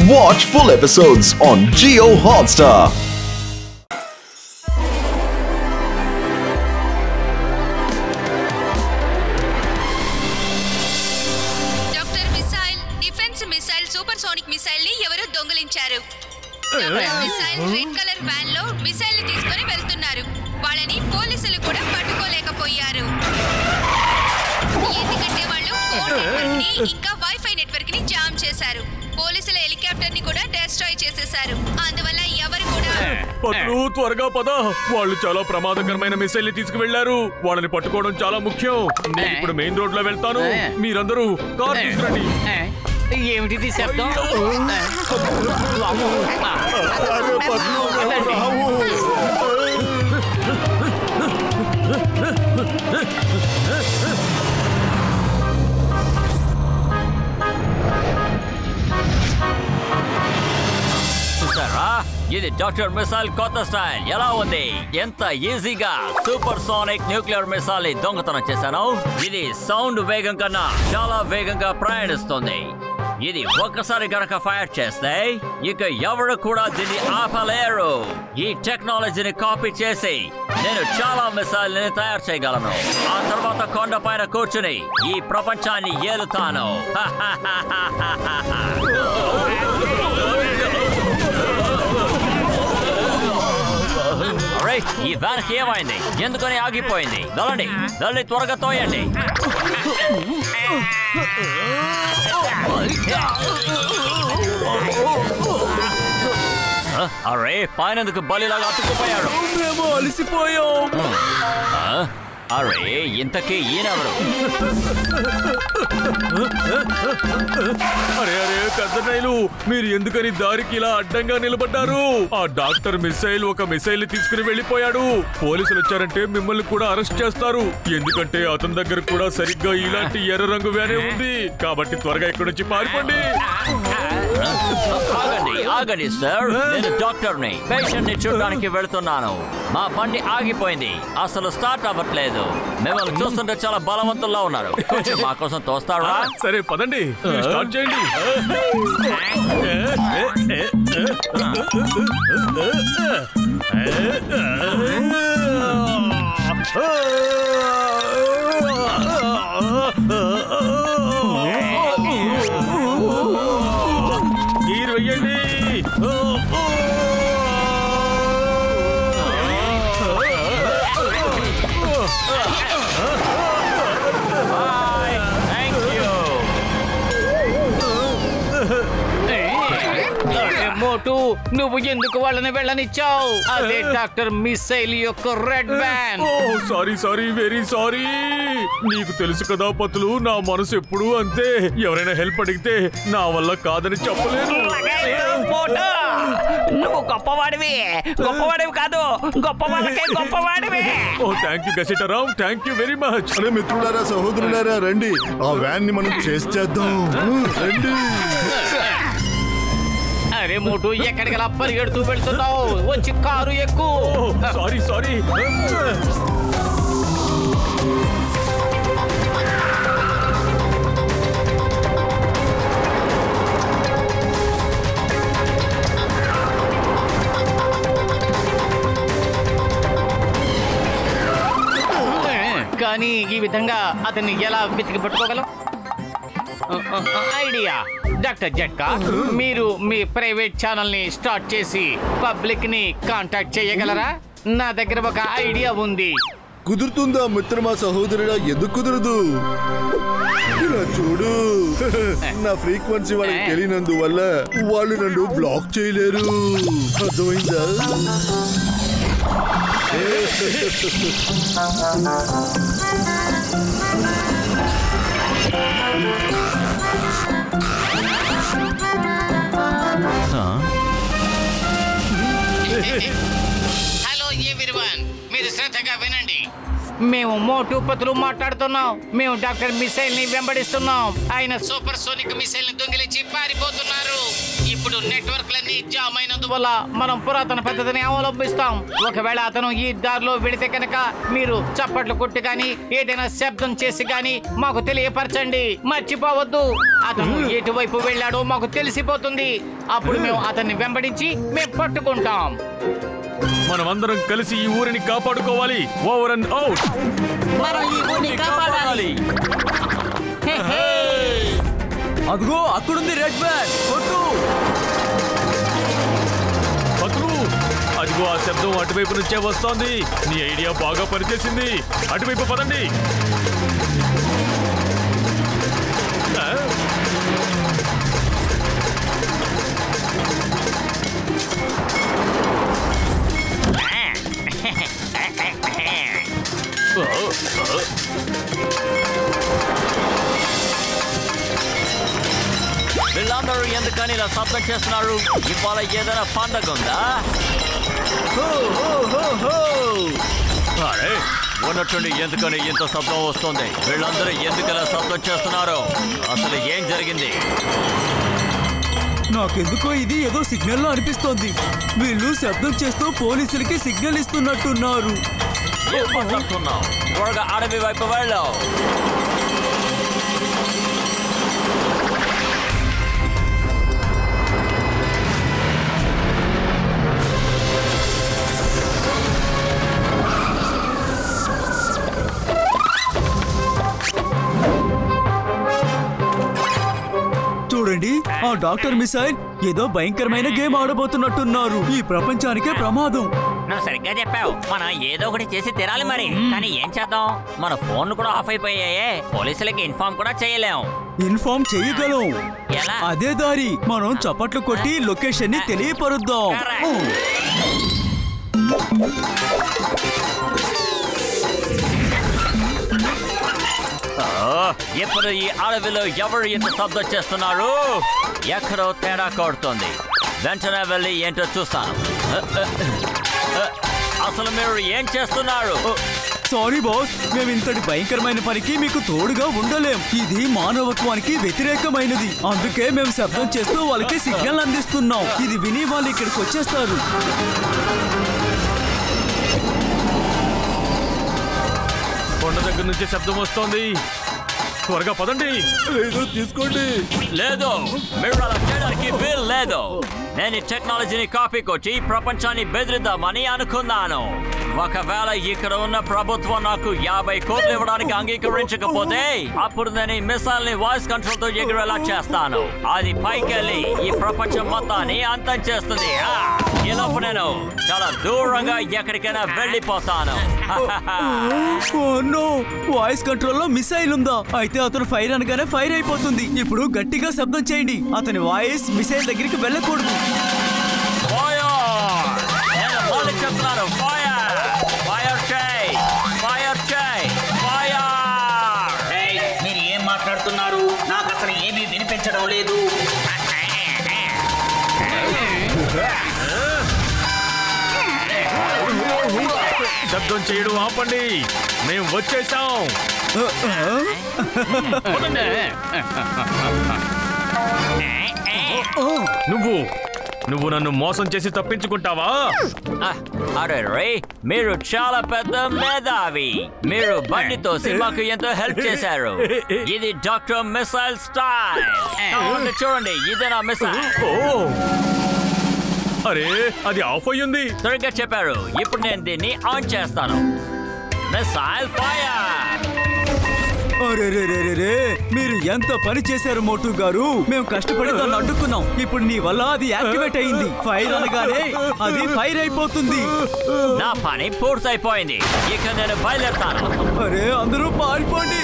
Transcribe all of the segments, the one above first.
Watch full episodes on Jio Hotstar. Doctor missile defence missile supersonic missile ని ఎవరో దొంగిలించారు. Doctor missile red colour van లో missile ని తీసుకొని వెళ్తున్నారు. వాళ్ళని పోలీసులు కూడా పట్టుకోలేకపోయారు. ఎందుకంటే వాళ్ళు ఫోన్ నెట్వర్క్ ని ఇంకా వైఫై నెట్వర్క్ ని జామ్ చేశారు. పోలీసుల హెలికాప్టర్ ని కూడా డిస్ట్రాయ్ చేసేశారు. అందువల్ల ఎవరు కూడా పతులు త్వరగా పద. వాళ్ళు చాలా ప్రమాదకరమైన మిసైల్ ని తీసుకువెళ్లారు. వాళ్ళని పట్టుకోవడం చాలా ముఖ్యం. నేను ఇప్పుడు మెయిన్ రోడ్ లో వెళ్తాను. మీరందరూ కార్ తీసుకురండి. ఏమిటిది శబ్దం? ఇది డాక్టర్ మిసైల్ కొత్త స్టైల్. ఎలా ఉంది? ఎంత ఈజీగా సూపర్ సోనిక్ న్యూక్లియర్ మిసైల్ దొంగతనం చేశాను. ఇది సౌండ్ వేగం కన్నా చాలా వేగంగా ప్రయాణిస్తుంది. ఇది ఒక్కసారి గనక ఫైర్ చేస్తే ఇక ఎవరు కూడా దీన్ని ఆపలేరు. ఈ టెక్నాలజీని కాపీ చేసి నేను చాలా మిసైల్ ని తయారు చేయగలను. ఆ తర్వాత కొండ పైన కూర్చుని ఈ ప్రపంచాన్ని ఏలుతాను. ఈ వ్యాన్ ఏమైంది? ఎందుకని ఆగిపోయింది? దళని త్వరగా తోయండి. అరే పైనందుకు బలిలాగా అతుక్కుపోయాడు. అలసిపోయాం. అరే ఇంతకీ ఈయనెవరు? అరే అరే పెద్దనైలు, మీరు ఎందుకని దారికి ఇలా అడ్డంగా నిలబడ్డారు? ఆ డాక్టర్ మిసైల్ ఒక మిసైల్ ని తీసుకుని వెళ్ళిపోయాడు. పోలీసులు వచ్చారంటే మిమ్మల్ని కూడా అరెస్ట్ చేస్తారు. ఎందుకంటే అతని దగ్గర కూడా సరిగ్గా ఇలాంటి ఎర్ర రంగు వ్యానే ఉంది. కాబట్టి త్వరగా ఇక్కడి నుంచి పారిపోండి. ఆగండి సార్, నేను డాక్టర్ ని పేషెంట్ ని చూడడానికి వెళుతున్నాను. మా బండి ఆగిపోయింది, అసలు స్టార్ట్ అవ్వట్లేదు. మిమ్మల్ని చూస్తుంటే చాలా బలవంతుల్లా ఉన్నారు. కొంచెం మా కోసం తోస్తారా? సరే పదండి, స్టార్ట్ చేయండి. గీర్ వెయ్యండి. మోటు, నువ్వు ఎందుకు వాళ్ళని వెళ్ళనిచ్చావు? అదే డాక్టర్ మిసైల్ యొక్క red van. Sorry very sorry. నీకు తెలుసు కదా పతులు, నా మనసు ఎప్పుడు అంతే. ఎవరైనా హెల్ప్ అడిగితే నా వల్ల కాదని చెప్పలేను. నువ్వు గొప్పవాడివి కాదు, గొప్పవాడివి. Oh thank you Gasitarao, thank you very much. అరే మిత్రులారా, సహోదరులారా, రండి. ఆ వ్యాన్ ని మనం చేద్దాం. రండి. అరే మోటు, ఎక్కడికి పరిగెడుతూ వెళ్తున్నావు? వచ్చి కారు ఎక్కు. సారీ కానీ ఈ విధంగా అతన్ని ఎలా వెతికి పట్టుకోగలం? ఐడియా. డాక్టర్ జట్కా, మీరు మీ ప్రైవేట్ ఛానల్ ని స్టార్ట్ చేసి పబ్లిక్ ని కాంటాక్ట్ చేయగలరా? నా దగ్గర ఒక ఐడియా ఉంది. కుదురుతుందా మిత్రమా, సహోదరుడా? ఎందుకు కుదరదు? ఇలా చూడు, నా ఫ్రీక్వెన్సీ వాళ్ళకి తెలియనందువల్ల వాళ్ళు నన్ను బ్లాక్ చేయలేరు. అర్థమైందా? హలో ఎవ్రీవన్, మీరు శ్రద్ధగా వినండి. మేము మోటు పతులు మాట్లాడుతున్నాం. మేము డాక్టర్ మిసైల్ ని వెంబడిస్తున్నాం. ఆయన సూపర్ సోనిక్ మిసైల్ ని దొంగిలించి పారిపోతున్నారు. ఇప్పుడు నెట్వర్క్లన్నీ జామ్ అయినందు అందువల్ల మనం పురాతన పద్ధతిని అవలంబిస్తాం. ఒకవేళ అతను ఈ దారిలో వెళితే కనుక మీరు చప్పట్లు కొట్టి గాని ఏదైనా శబ్దం చేసి గాని మాకు తెలియపరచండి. మర్చిపోవద్దు, అతను ఎటువైపు వెళ్ళాడో మాకు తెలిసిపోతుంది. అప్పుడు మేము అతన్ని వెంబడించి మేము పట్టుకుంటాం. మనమందరం కలిసి ఈ ఊరిని కాపాడుకోవాలి. Over and out. మనం ఈ ఊరిని కాపాడాలి. అదిగో అక్కడుంది రెడ్ వ్యాన్, కొట్టు. అదిగో ఆ శబ్దం అటువైపు నుంచే వస్తోంది. నీ ఐడియా బాగా పనిచేసింది. అటువైపు పదండి. వీళ్ళందరూ ఎందుకని ఇలా శబ్దం చేస్తున్నారు? ఇవాళ ఏదైనా పండగ ఉందా? అరే ఉన్నట్టుండి ఎందుకని ఇంత శబ్దం వస్తుంది? వీళ్ళందరూ ఎందుకలా శబ్దం చేస్తున్నారు? అసలు ఏం జరిగింది? నాకెందుకో ఇది ఏదో సిగ్నల్ లో అనిపిస్తోంది. వీళ్ళు శబ్దం చేస్తూ పోలీసులకి సిగ్నల్ ఇస్తున్నట్టున్నారు. ఏం మాట్లాడుతున్నావు? త్వరగా అడవి వైపు వెళ్ళావు. చూడండి, ఆ డాక్టర్ మిసైల్ ఏదో భయంకరమైన గేమ్ ఆడబోతున్నట్టున్నారు. ఈ ప్రపంచానికే ప్రమాదం. నువ్వు సరిగ్గా చెప్పావు. మనం ఏదో ఒకటి చేసి తినాలి మరి. కానీ ఏం చేద్దాం? మన ఫోన్ కూడా ఆఫ్ అయిపోయాయే. పోలీసులకి ఇన్ఫార్మ్ కూడా చేయలేం. ఇన్ఫార్మ్ చేయగలం. ఎలా? అదే దారి. మనం చప్పట్లు కొట్టి లొకేషన్ ని తెలియపరుద్దాం. ఇప్పుడు ఈ అడవిలో ఎవరు ఇంత శబ్దం చేస్తున్నారు? ఎక్కడో తేడా కొడుతుంది. వెంటనే వెళ్ళి ఏంటో చూస్తాను. అసలు మీరు ఏం చేస్తున్నారు? సారీ బాస్, మేము ఇంతటి భయంకరమైన పనికి మీకు తోడుగా ఉండలేం. ఇది మానవత్వానికి వ్యతిరేకమైనది. అందుకే మేము శబ్దం చేస్తూ వాళ్ళకి సిగ్నల్ అందిస్తున్నాం. ఇది విని వాళ్ళు ఇక్కడికి వచ్చేస్తారు. కొండ దగ్గర నుంచి శబ్దం వస్తోంది. త్వరగా పదండి. లేదు తీసుకోండి. లేదు, మీరు అలా చేయడానికి వీలు లేదు. నేను ఈ టెక్నాలజీని కాపీ కొట్టి ప్రపంచాన్ని బెదిరిద్దామని అనుకున్నాను. ఒకవేళ ఇక్కడ ఉన్న ప్రభుత్వం నాకు 50 కోట్లు ఇవ్వడానికి అంగీకరించకపోతే అప్పుడు నేను ఈ మిసైల్ ని వాయిస్ కంట్రోల్ తో ఎగిరేలా చేస్తాను. అది పైకెళ్ళి ఈ ప్రపంచం మొత్తాన్ని అంతం చేస్తుంది. ఈలోపు నేను చాలా దూరంగా ఎక్కడికైనా వెళ్ళిపోతాను. వాయిస్ కంట్రోల్ లో మిసైల్ ఉందా? అయితే అతను ఫైర్ అనగానే ఫైర్ అయిపోతుంది. ఇప్పుడు గట్టిగా శబ్దం చేయండి. అతని వాయిస్ మిసైల్ దగ్గరికి వెళ్ళకూడదు. మీరు ఏం మాట్లాడుతున్నారు? నాకు అసలు ఏమీ వినిపించడం లేదు. శబ్దం చేయడం ఆపండి. మేము వచ్చేసాం. నువ్వు నన్ను మోసం చేసి తప్పించుకుంటావా? అరే రే, మీరు చాలా పెద్ద మేధావి. మీరు బండితో సినిమాకు ఎంతో హెల్ప్ చేశారు. ఇది డాక్టర్ మిసైల్ స్టైల్. చూడండి, ఇదే నా మిసైల్. అరే, అది ఆఫ్ అయ్యింది. సరిగ్గా చెప్పారు. ఇప్పుడు నేను దీన్ని ఆన్ చేస్తాను. Missile fire. అరే, మీరు ఎంత పని చేశారు మోటు గారు. మేము కష్టపడి దాన్ని అడ్డుకున్నాం. ఇప్పుడు నీ వల్ల అది యాక్టివేట్ అయింది. ఫైర్ అనగానే అది ఫైర్ అయిపోతుంది. నా పని పూర్తయిపోయింది. ఇక నేను బయలుదేరుతాను. అరే, అందరూ పారిపోండి.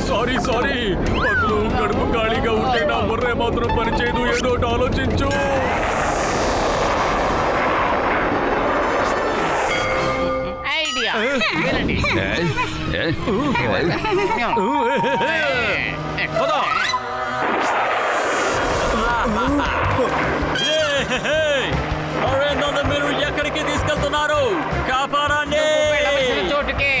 సారీ పక్కలు కడుపు ఖాళీగా ఉంటే నా బుర్రే మాత్రం పనిచేయదు. ఏదో ఆలోచించు. ఐడియా వినండి. అరే, నన్ను మీరు ఎక్కడికి తీసుకెళ్తున్నారు? కాపాడండి. చోటుకే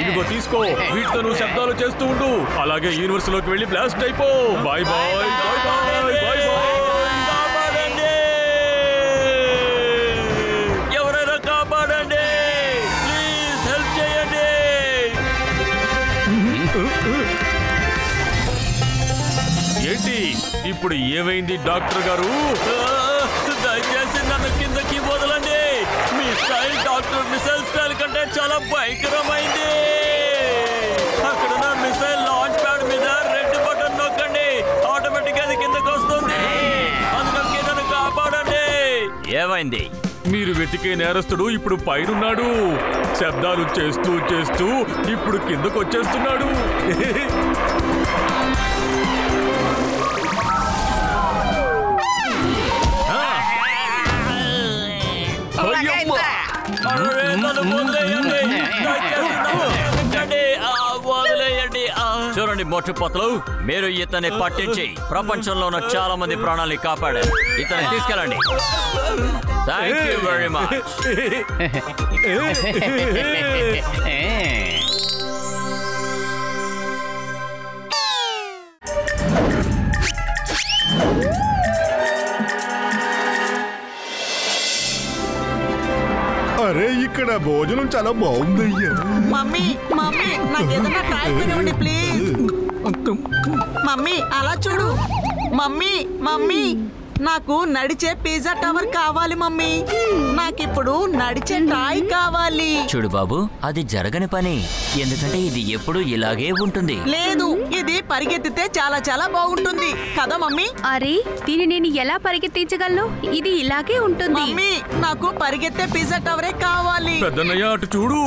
ఇదిగో తీసుకో. వీటితో నువ్వు శబ్దాలు చేస్తూ ఉండు. అలాగే యూనివర్స్ లోకి వెళ్ళి బ్లాస్ట్ అయిపో. Bye bye bye bye bye bye. ఎవరైనా కాపాడండి, ప్లీజ్ హెల్ప్ చేయండి. ఏంటి ఇప్పుడు ఏమైంది డాక్టర్ గారు? దయచేసి నన్ను కిందకి వదలండి. మీ స్టైల్ డాక్టర్ మిసైల్ స్టైల్ కంటే చాలా భయంకరమైంది. అక్కడ నా మిసైల్ లాంచ్ ప్యాడ్ మీద రెడ్ బటన్ నొక్కండి, ఆటోమేటిక్ అది కిందకి వస్తుంది. అందుకే నన్ను కాపాడండి. ఏమైంది? మీరు వెతికే నేరస్తుడు ఇప్పుడు పైనున్నాడు. శబ్దాలు చేస్తూ చేస్తూ ఇప్పుడు కిందకు వచ్చేస్తున్నాడు. చూడండి మొట్టుపొత్తలు, మీరు ఇతన్ని పట్టించి ప్రపంచంలో ఉన్న చాలా మంది ప్రాణాలని కాపాడారు. ఇతన్ని తీసుకెళ్ళండి. Thank you very much. అరే ఇక్కడ భోజనం చాలా బాగుందయ్యా. మమ్మీ మమ్మీ నాకు ఏదైనా ట్రై కొనివ్వండి ప్లీజ్. మమ్మీ అలా చూడు. మమ్మీ మమ్మీ నాకు నడిచే పిజ్జా టవర్ కావాలి మమ్మీ. నాకిప్పుడు నడిచే టాయ్ కావాలి. చూడు బాబు, అది జరగని పని, ఎందుకంటే ఇది ఎప్పుడు ఇలాగే ఉంటుంది. లేదు, ఇది పరిగెత్తితే చాలా చాలా బాగుంటుంది కదా మమ్మీ. అరే దీన్ని నేను ఎలా పరిగెత్తించగలను? ఇది ఇలాగే ఉంటుంది. మమ్మీ నాకు పరిగెత్తే పిజ్జా టవరే కావాలి. పెద్దన్నయ్య అటు చూడు.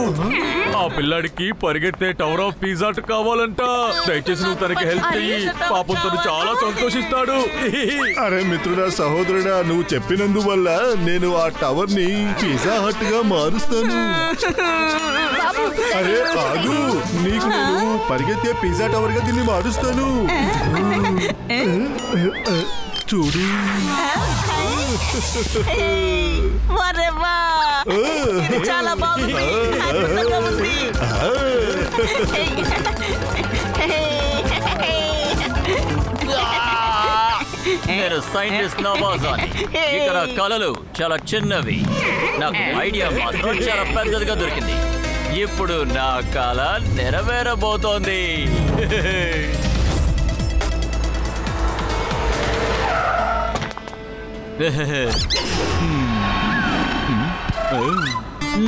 ఆ పిల్లాడికి పరిగెత్తే టవర్ ఆఫ్ పిజ్జా కావాలంట. దయచేసి నువ్వు తనకి హెల్ప్ చెయ్యి. పాపం తను చాలా సంతోషిస్తాడు. అరే మిత్రుడా, సహోదరుడా, నువ్వు చెప్పినందువల్ల నేను ఆ టవర్ ని పిజ్జా హట్ గా మారుస్తాను. అరే ఆగు, నీకు నేను పరిగెత్తే పిజ్జా టవర్ గా దీన్ని మారుస్తాను. చూడు. వరేవా, ఇది చాలా బాగుంది. అద్భుతంగా ఉంది. నేను సైంటిస్ట్ నవాజాని. ఇక్కడ కళలు చాలా చిన్నవి, నాకు ఐడియా మాత్రం చాలా పెద్దదిగా దొరికింది. ఇప్పుడు నా కళ నెరవేరబోతోంది.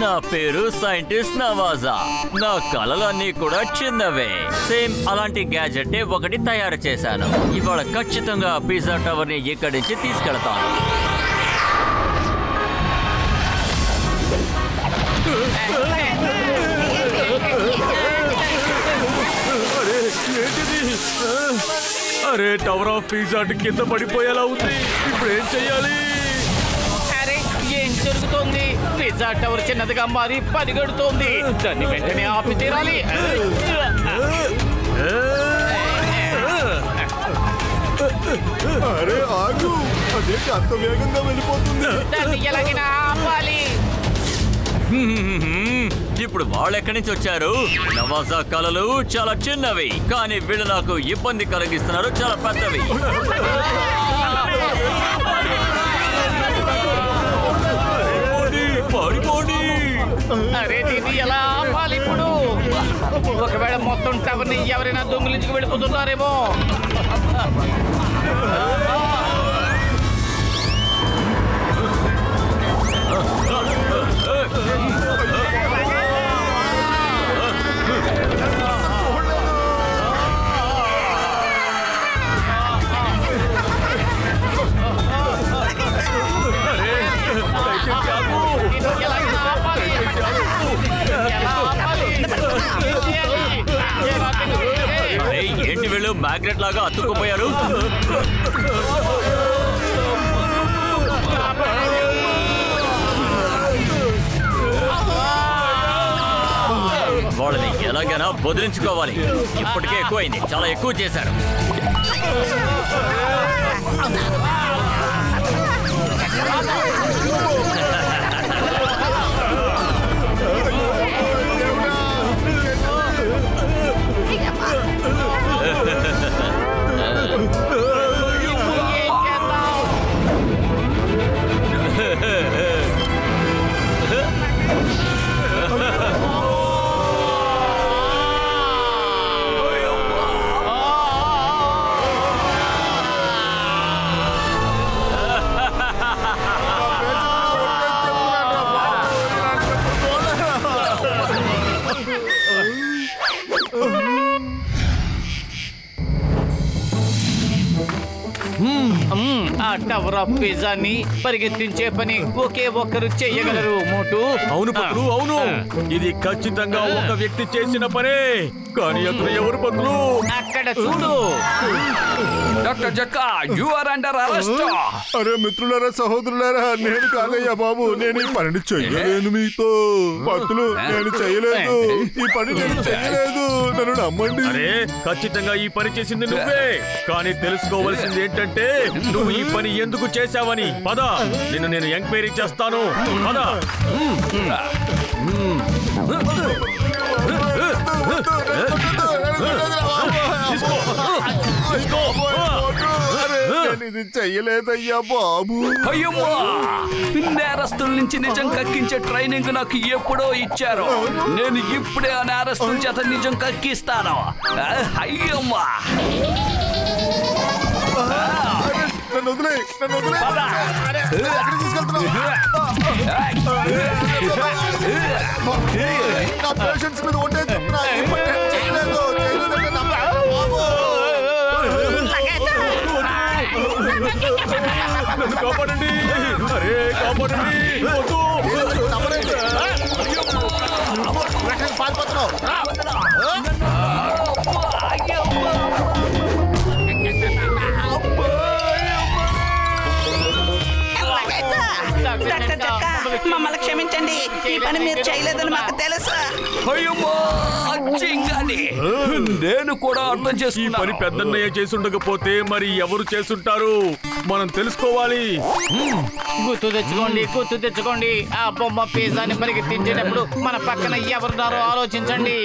నా పేరు సైంటిస్ట్ నవాజా. నా కళలన్నీ కూడా చిన్నవే. సేమ్ అలాంటి గ్యాజెట్ ఒకటి తయారు చేశాను. ఇవాళ ఖచ్చితంగా పిజ్జా టవర్ ని ఇక్కడి నుంచి తీసుకెళ్తాను. అరే టవర్ ఆఫ్ పిజ్జా కింద పడిపోయేలా ఉంది. ఇప్పుడు ఏం చెయ్యాలి? అరే ఏం జరుగుతోంది? పిజ్జా టవర్ చిన్నదిగా మారి పరిగెడుతోంది. దాన్ని వెంటనే ఆపి తీరాలి. అరే ఆగు, అదేంటి అంత వేగంగా వెళ్ళిపోతుంది? దాన్ని ఎలాగైనా ఆపాలి. ఇప్పుడు వాళ్ళు ఎక్కడి నుంచి వచ్చారు? నవాజా కళలు చాలా చిన్నవి, కానీ వీళ్ళు నాకు ఇబ్బంది కలిగిస్తున్నారు, చాలా పెద్దవి. అరే దీన్ని ఎలా ఆపాలి ఇప్పుడు? ఒకవేళ మొత్తం టవర్ని ఎవరైనా దొంగిలించుకు వెళ్ళిపోతున్నారేమో. ఏంటి వీళ్ళు మ్యాగ్నెట్ లాగా అతుక్కుపోయారు? వాళ్ళని ఎలాగైనా బదిలించుకోవాలి. ఇప్పటికే ఎక్కువైంది, చాలా ఎక్కువ చేశారు. టవర్ ఆఫ్ పిజ్జాని పరిగెత్తించే పని ఒకే ఒక్కరు చెయ్యగలరు మోటు. అవును పత్రు, అవును. ఇది ఖచ్చితంగా ఒక వ్యక్తి చేసిన పనే. కానీ అతను ఎవరు పత్రు? అక్కడ చూడు. డాక్టర్ జట్కా, యు ఆర్ అండర్ అరెస్ట్. అరే మిత్రులారా, సహోదరులారా, నేను కాదయ్యా బాబు, నేను ఈ పనిని చెయ్యలేను. మీతో పత్తులు నేను చెయ్యలేదు. ఈ పని నేను చెయ్యలేదు, నన్ను నమ్మండి. అరే ఖచ్చితంగా ఈ పని చేసింది నువ్వే. కానీ తెలుసుకోవాల్సింది ఏంటంటే నువ్వు ఈ పని ఎందుకు చేశావని. పద, నేను ఎంక్వైరీ చేస్తాను. పద. ఇది చెయ్యలేదయ్యా బాబు. అయ్యమ్మా, నేరస్తుల నుంచి నిజం కక్కించే ట్రైనింగ్ నాకు ఎప్పుడో ఇచ్చారు. నేను ఇప్పుడే ఆ నేరస్తుల చేత నిజం కక్కిస్తాను. అయ్యమ్మా, నన్ను వదిలే, నన్ను వదిలే. ఎక్కడికి తీసుకెళ్తున్నావు? నా పేషెంట్స్ మీద ఒట్టేస్తున్నా. చేయలేదు, చేయలేదంటే నమ్మండి బాబు. నన్ను కాపాడండి. అరే కాపాడండి. నమ్మలేదు. పారిపోతున్నావు. డాక్టర్ జట్కా, మమ్మల్ని క్షమించండి. ఈ పని మీరు చేయలేదని మాకు తెలుసు. అయ్యమ్మా, నేను కూడా అర్థం ఈ చేసుకున్నా. పని పెద్దన్నయ్య చేసి ఉండకపోతే మరి ఎవరు చేసుంటారు? మనం తెలుసుకోవాలి. గుర్తు తెచ్చుకోండి, గుర్తు తెచ్చుకోండి. ఆ బొమ్మ పిజ్జాని పరిగెత్తించేటప్పుడు మన పక్కన ఎవరున్నారో ఆలోచించండి.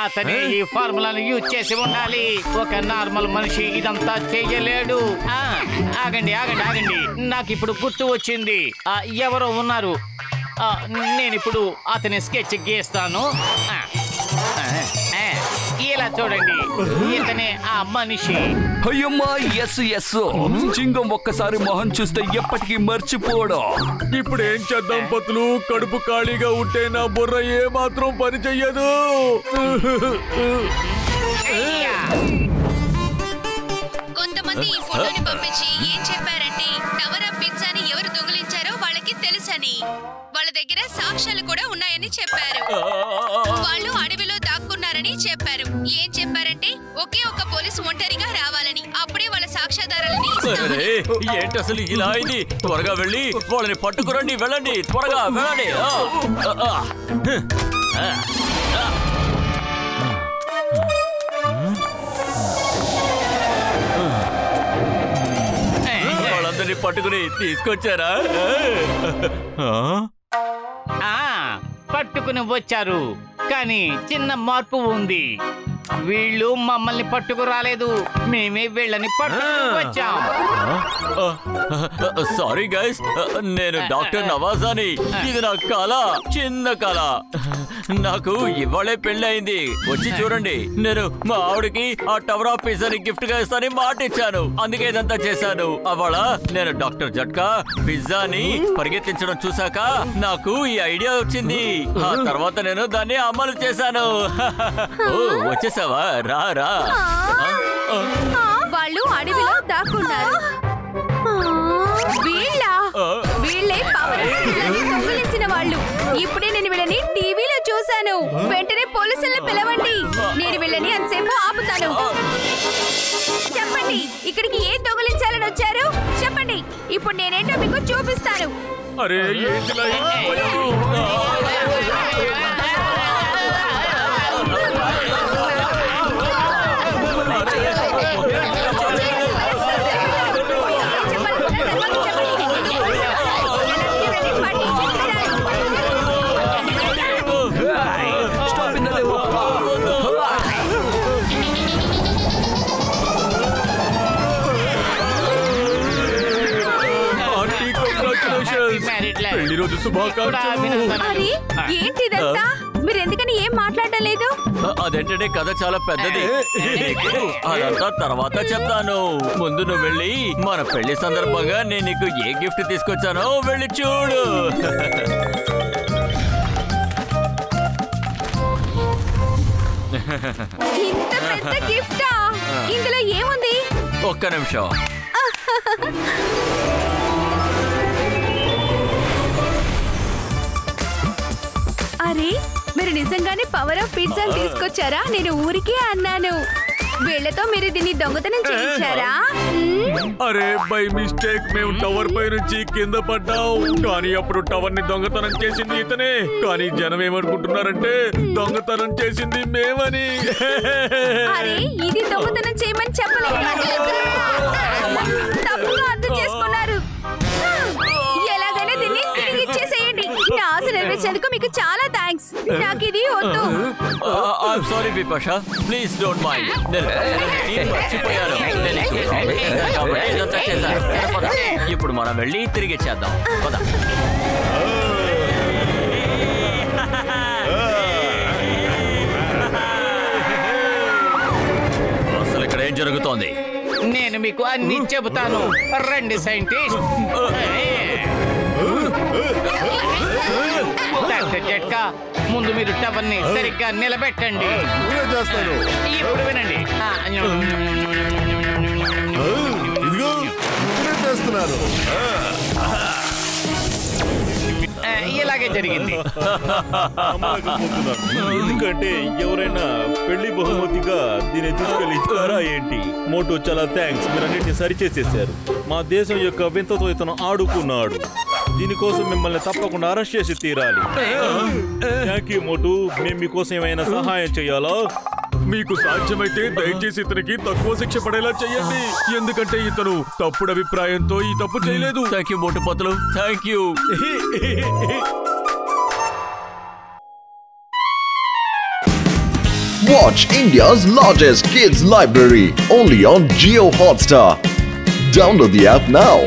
అతనే ఈ ఫార్ములాను యూజ్ చేసి ఉండాలి. ఒక నార్మల్ మనిషి ఇదంతా చెయ్యలేడు. ఆగండి ఆగండి ఆగండి, నాకు ఇప్పుడు గుర్తు వచ్చింది. ఎవరో ఉన్నారు. నేనిప్పుడు అతని స్కెచ్ గీస్తాను. ఇలా చూడండి, ఇతనే ఆ మనిషి. అయ్యమ్మా, ఎస్ ఎస్. చింగం ఒక్కసారి మొహం చూస్తే ఎప్పటికీ మర్చిపోవడం. ఇప్పుడు ఏం చేద్దాం పతులు? కడుపు ఖాళీగా ఉంటే నా బుర్ర ఏ మాత్రం పని చెయ్యదు. కొంతమంది ఈ ఫోటోని పంపించి ఏం చెప్పారంటే టవర్ ఆఫ్ పిజ్జాని ఎవరు దొంగిలించారో వాళ్ళకి తెలుసని. వాళ్ళ దగ్గర సాక్ష్యాలు కూడా ఉన్నాయని చెప్పారు. వాళ్ళు అడవిలో దాక్కున్నారని చెప్పారు. ఏం చెప్పారంటే ఒకే ఒక పోలీసు ఒంటరిగా రావాలని, అప్పుడే వాళ్ళ సాక్ష్యాధారాలని ఇస్తామని. ఏంటి అసలు ఇలా అయింది? త్వరగా వెళ్ళి వాళ్ళని పట్టుకురండి. వెళ్ళండి, త్వరగా వెళ్ళండి. వాళ్ళందరినీ పట్టుకుని తీసుకొచ్చారా? పట్టుకుని వచ్చారు, కానీ చిన్న మార్పు ఉంది. వీళ్ళు మమ్మల్ని పట్టుకు రాలేదు, మేమే వీళ్ళని పట్టుకుని వచ్చాం. సారీ గైస్, నేను డాక్టర్ నవాజాని. ఇది నా కళ, చిన్న కళ. నాకు ఇవాళే పెళ్లి అయింది. వచ్చి చూడండి, నేను మా ఆవిడకి ఆ టవర్ ఆఫ్ పిజ్జాని గిఫ్ట్ గా ఇస్తానని మాట ఇచ్చాను. అందుకే ఇదంతా చేశాను. అవాళ నేను డాక్టర్ జట్కా పిజ్జాని పరిగెత్తించడం చూసాక నాకు ఈ ఐడియా వచ్చింది. ఆ తర్వాత నేను దాన్ని అమలు చేశాను. వచ్చేసావా? రా రా. వాళ్ళు అడవిలో దాక్కున్నారు. వీళ్ళే పవర్ దొంగిలించిన వాళ్ళు. ఇప్పుడే నేను వీళ్ళని టీవీలో చూశాను. వెంటనే పోలీసులను పిలవండి. నేను వీళ్ళని అంతసేపు ఆపుతాను. చెప్పండి, ఇక్కడికి ఏం దొంగిలించాలని వచ్చారు? చెప్పండి, ఇప్పుడు నేనేంటో మీకు చూపిస్తాను. అరే ఏంటిలా పెళ్లి రోజు శుభాకాంక్షలు. అరే ఏంటిదంతా? మీరు ఎందుకని ఏం మాట్లాడడం లేదు? అదేంటంటే కథ చాలా పెద్దది. అదంతా తర్వాత చెప్తాను. ముందు నువ్వు వెళ్ళి మన పెళ్లి సందర్భంగా నేను నీకు ఏ గిఫ్ట్ తీసుకొచ్చానో వెళ్ళి చూడు. ఇంత పెద్ద గిఫ్టా? ఇందులో ఏముంది? ఒక్క నిమిషం. అరే మీరు నిజంగానే పవర్ ఆఫ్ పిజ్జాని తీసుకొచ్చారా? నేను ఊరికే అన్నాను. వీళ్లతో మీరు దీన్ని దొంగతనం చేయించారా? అరే బై మిస్టేక్ మేము టవర్ పై నుంచి కింద పడ్డాం. కానీ అప్పుడు టవర్ ని దొంగతనం చేసింది ఇతనే. కానీ జనం ఏమనుకుంటున్నారంటే దొంగతనం చేసింది మేమని. అరే ఇది దొంగతనం చేయమని చెప్పలేదు. తప్పుగా అర్థం చేసుకున్నారు. ఎలాగైనా దీన్ని తిరిగి ఇచ్చేసేయండి. నా ఆశ నెరవేర్చేందుకు మీకు చాలా థ్యాంక్స్. నాకు ఇది వద్దు. I'm sorry Bipasha, please don't mind. నేను మర్చిపోయాను. ఇప్పుడు మనం వెళ్ళి తిరిగి ఇచ్చేద్దాం. పద. అసలు ఇక్కడ ఏం జరుగుతోంది? నేను మీకు అన్ని చెబుతాను. రండి సైంటిస్ట్. జట్కా ముందు మీరు టవర్ ని సరిగ్గా నిలబెట్టండి. ఇప్పుడు వినండి. ఇదిగో చేస్తున్నారు. ఇలాగే జరిగింది. ఎందుకంటే ఎవరైనా పెళ్లి బహుమతిగా దీన్ని తీసుకెళ్లి ఇస్తారా ఏంటి? మోటో చాలా థ్యాంక్స్, మీరు అన్నింటినీ సరిచేసేసారు. మా దేశం యొక్క వింతతో ఇతను ఆడుకున్నాడు. దీనికోసం మిమ్మల్ని తప్పకుండా అరెస్ట్ చేసి తీరాలి. థ్యాంక్ యూ మోటు. మేము మీకోసం ఏమైనా సహాయం చేయాలా? మీకు సాధ్యమైతే దయచేసి ఇతనికి తక్కువ శిక్ష పడేలా చేయండి. ఎందుకంటే ఇతను తప్పుడు అభిప్రాయంతో ఈ తప్పు చేయలేదు. థ్యాంక్ యూ మోటు పతులు, thank you. Watch India's largest kids library only on Jio Hotstar. Download the app now.